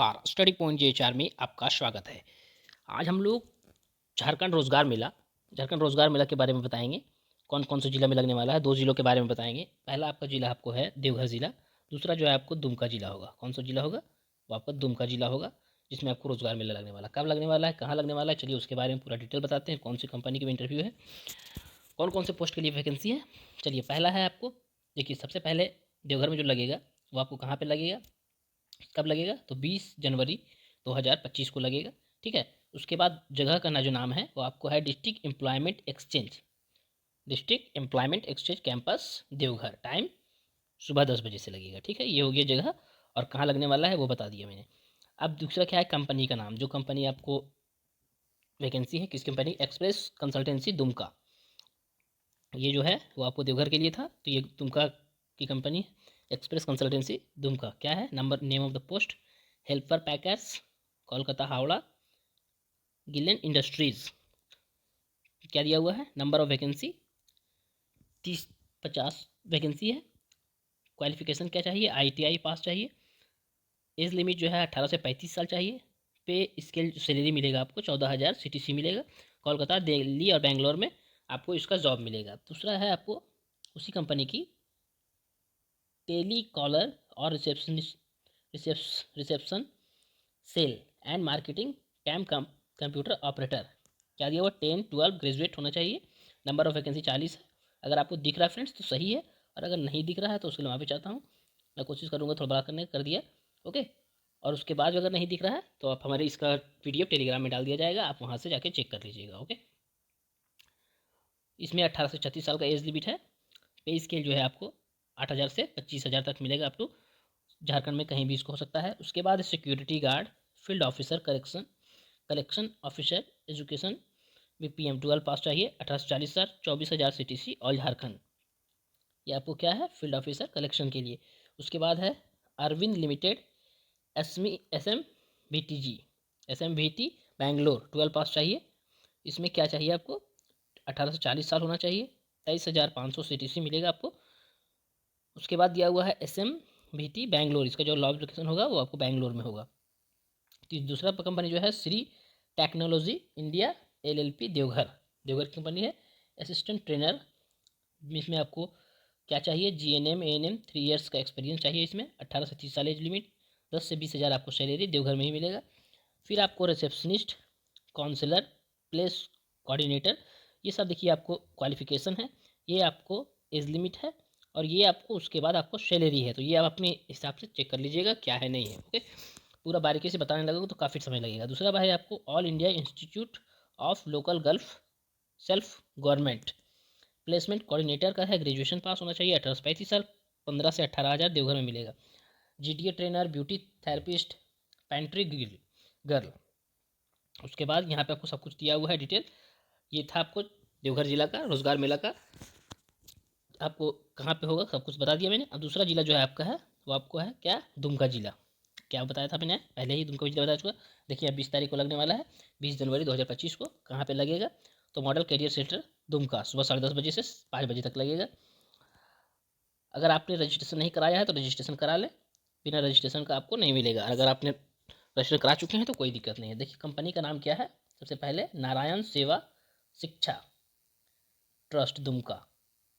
जोहार study point जेएचआर में आपका स्वागत है। आज हम लोग झारखंड रोजगार मेला के बारे में बताएंगे। कौन कौन से जिला में लगने वाला है, दो जिलों के बारे में बताएंगे। पहला आपका जिला आपको है देवघर जिला, दूसरा जो है आपको दुमका जिला होगा। कौन सा जिला होगा? वो आपका दुमका जिला होगा, जिसमें आपको रोजगार मेला लगने वाला है। कब लगने वाला है, कहाँ लगने वाला है, चलिए उसके बारे में पूरा डिटेल बताते हैं। कौन सी कंपनी के इंटरव्यू है, कौन कौन से पोस्ट के लिए वैकेंसी है। चलिए पहला है आपको, देखिए सबसे पहले देवघर में जो लगेगा वो आपको कहाँ पर लगेगा, कब लगेगा, तो 20 जनवरी 2025 को लगेगा। ठीक है। उसके बाद जगह का ना जो नाम है वो आपको है district employment exchange campus Deoghar. Time सुबह 10 बजे से लगेगा। ठीक है, ये हो गया जगह, और कहाँ लगने वाला है वो बता दिया मैंने। अब दूसरा क्या है, कंपनी का नाम। जो कंपनी आपको वैकेंसी है, किस कंपनी? Express consultancy Dumka. ये जो है वो आपको देवघर के लिए था, तो ये दुमका की कंपनी एक्सप्रेस कंसल्टेंसी दुमका। क्या है number, name of the post? Helper packers, Kolkata Howrah Gillen industries. क्या दिया हुआ है? नंबर ऑफ वैकेंसी 30-50 वैकेंसी है। क्वालिफिकेशन क्या चाहिए? ITI पास चाहिए। एज लिमिट जो है 18 से 35 साल चाहिए। पे स्केल सैलरी मिलेगा आपको 14,000 CTC मिलेगा। कोलकाता, दिल्ली और बेंगलोर में आपको इसका जॉब मिलेगा। दूसरा है आपको उसी कंपनी की टेली कॉलर और रिसेप्शन सेल एंड मार्केटिंग कैम कंप्यूटर ऑपरेटर। क्या दिया हुआ? 10-12 ग्रेजुएट होना चाहिए। नंबर ऑफ वैकेंसी 40 है। अगर आपको दिख रहा है फ्रेंड्स तो सही है, और अगर नहीं दिख रहा है तो उसके लिए माफ़ी चाहता हूँ। मैं कोशिश करूँगा थोड़ा बड़ा करने कर दिया। ओके। और उसके बाद अगर नहीं दिख रहा है तो आप हमारे इसका PDF टेलीग्राम में डाल दिया जाएगा, आप वहाँ से जाके चेक कर लीजिएगा। ओके। इसमें 18 से 36 साल का एज लिमिट है। पे स्केल जो है आपको 8,000 से 25,000 तक मिलेगा। आप लोग झारखंड में कहीं भी इसको हो सकता है। उसके बाद security guard, field officer, collection officer, education भी PM12 पास चाहिए। 18 से 40 साल, 24,000 CTC और झारखंड। ये आपको क्या है? फील्ड ऑफिसर कलेक्शन के लिए। उसके बाद है अरविंद लिमिटेड, SMVT बैंगलोर, 12 पास चाहिए। इसमें क्या चाहिए आपको? 18 से 40 साल होना चाहिए। 23,500 CTC मिलेगा आपको। उसके बाद दिया हुआ है SMVT बैंगलोर, इसका जो लॉब लोकेशन होगा वो आपको बैंगलोर में होगा। तो दूसरा कंपनी जो है Shri technology India LLP Deoghar, Deoghar की कंपनी है। असिस्टेंट ट्रेनर, इसमें आपको क्या चाहिए? GNM ANM 3 ईयर्स का एक्सपीरियंस चाहिए। इसमें 18 से 30 साल एज लिमिट, 10 से 20,000 आपको सैलरी देवघर में ही मिलेगा। फिर आपको रिसेप्शनिस्ट, काउंसलर, प्लेस कोऑर्डिनेटर, ये सब देखिए आपको क्वालिफिकेशन है, ये आपको एज लिमिट है, और ये आपको उसके बाद आपको सैलरी है। तो ये आप अपने हिसाब से चेक कर लीजिएगा क्या है नहीं है। ओके। पूरा बारीकी से बताने लगोगे तो काफ़ी समय लगेगा। दूसरा भाई आपको all India institute of local gulf self government placement coordinator का है। ग्रेजुएशन पास होना चाहिए। 18 से 35 साल, 15 से 18,000 देवघर में मिलेगा। GTA trainer, beauty therapist, pantry girl. उसके बाद यहाँ पे आपको सब कुछ दिया हुआ है डिटेल। ये था आपको देवघर जिला का रोजगार मेला का, आपको कहाँ पे होगा सब कुछ बता दिया मैंने। अब दूसरा जिला जो है आपका है वो आपको है क्या? दुमका जिला। क्या बताया था मैंने पहले ही, दुमका जिला बता चुका। देखिए अब 20 तारीख को लगने वाला है, 20 जनवरी 2025 को। कहाँ पे लगेगा? तो मॉडल कैरियर सेंटर दुमका, सुबह 10:30 बजे से 5 बजे तक लगेगा। अगर आपने रजिस्ट्रेशन नहीं कराया है तो रजिस्ट्रेशन करा लें, बिना रजिस्ट्रेशन का आपको नहीं मिलेगा। अगर आपने रजिस्टर करा चुके हैं तो कोई दिक्कत नहीं है। देखिए कंपनी का नाम क्या है, सबसे पहले नारायण सेवा शिक्षा ट्रस्ट दुमका।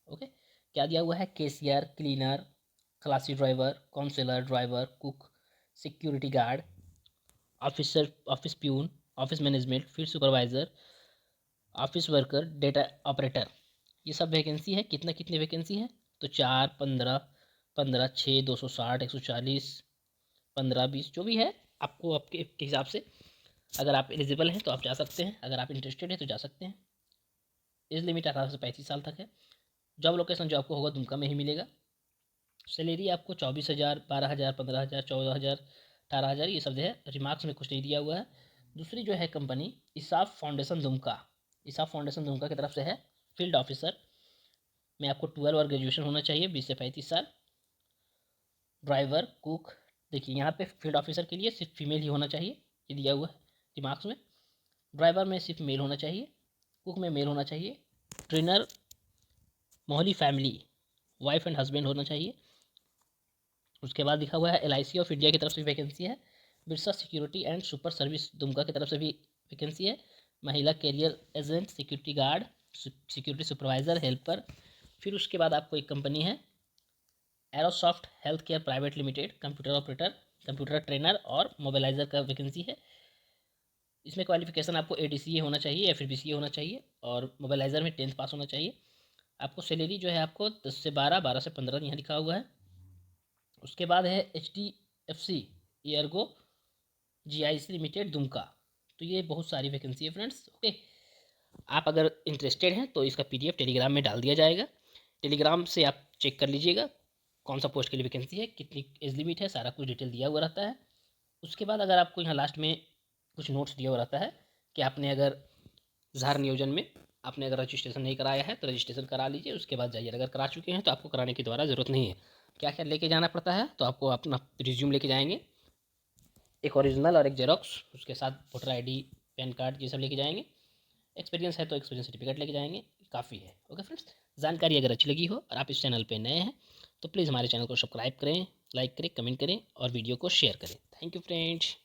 ओके। क्या दिया हुआ है? Cashier, cleaner, classy driver, counsellor, driver, cook, security guard, officer, office peon, office management, field supervisor, office worker, data operator. ये सब वैकेंसी है। कितनी वैकेंसी है? तो 4, 15, 15, 6, 260, 140, 15, 20 जो भी है आपको आपके के हिसाब से। अगर आप एलिजिबल हैं तो आप जा सकते हैं, अगर आप इंटरेस्टेड हैं तो जा सकते हैं। एज लिमिट 18 से 35 साल तक है। जॉब लोकेशन जो आपको होगा दुमका में ही मिलेगा। सैलरी आपको 24,000, 12,000, 15,000, 14,000, 18,000, ये सब जो है। रिमार्क्स में कुछ नहीं दिया हुआ है। दूसरी जो है company इसाफ foundation Dumka, इसाफ foundation Dumka की तरफ से है। फील्ड ऑफिसर में आपको 12 और ग्रेजुएशन होना चाहिए, 20 से 35 साल। ड्राइवर, कुक, देखिए यहाँ पे फील्ड ऑफिसर के लिए सिर्फ फीमेल ही होना चाहिए, ये दिया हुआ है रिमार्क्स में। ड्राइवर में सिर्फ मेल होना चाहिए, कुक में मेल होना चाहिए। Trainer Mohali family, wife and husband होना चाहिए। उसके बाद लिखा हुआ है LIC ऑफ इंडिया की तरफ से वैकेंसी है। Birsa security and super service Dumka की तरफ से भी वैकेंसी है। महिला career agent, security guard, security supervisor, helper. फिर उसके बाद आपको एक कंपनी है Aerosoft health care private limited, computer operator, computer trainer और मोबाइलाइजर का वैकेंसी है। इसमें क्वालिफिकेशन आपको ADCA होना चाहिए या फिर BCA होना चाहिए और मोबाइलाइजर में 10th पास होना चाहिए। आपको सैलरी जो है आपको 10 से 12, 12 से 15 यहाँ लिखा हुआ है। उसके बाद है HDFC एयरगो GIC लिमिटेड दुमका। तो ये बहुत सारी वैकेंसी है फ्रेंड्स। ओके, आप अगर इंटरेस्टेड हैं तो इसका PDF टेलीग्राम में डाल दिया जाएगा। टेलीग्राम से आप चेक कर लीजिएगा कौन सा पोस्ट के लिए वैकेंसी है, कितनी एज लिमिट है, सारा कुछ डिटेल दिया हुआ रहता है। उसके बाद अगर आपको यहाँ लास्ट में कुछ नोट्स दिया हुआ रहता है कि आपने अगर ज़ार नियोजन में आपने अगर रजिस्ट्रेशन नहीं कराया है तो रजिस्ट्रेशन करा लीजिए, उसके बाद जाइए। अगर करा चुके हैं तो आपको कराने की दोबारा ज़रूरत नहीं है। क्या क्या लेके जाना पड़ता है, तो आपको अपना रिज्यूम लेके जाएंगे, एक ओरिजिनल और एक जेरोक्स, उसके साथ वोटर ID, पैन कार्ड, ये सब लेके जाएंगे। एक्सपीरियंस है तो एक्सपीरियंस सर्टिफिकेट लेके जाएंगे, काफ़ी है। ओके फ्रेंड्स, जानकारी अगर अच्छी लगी हो और आप इस चैनल पे नए हैं तो प्लीज़ हमारे चैनल को सब्सक्राइब करें, लाइक करें, कमेंट करें और वीडियो को शेयर करें। Thank you friends.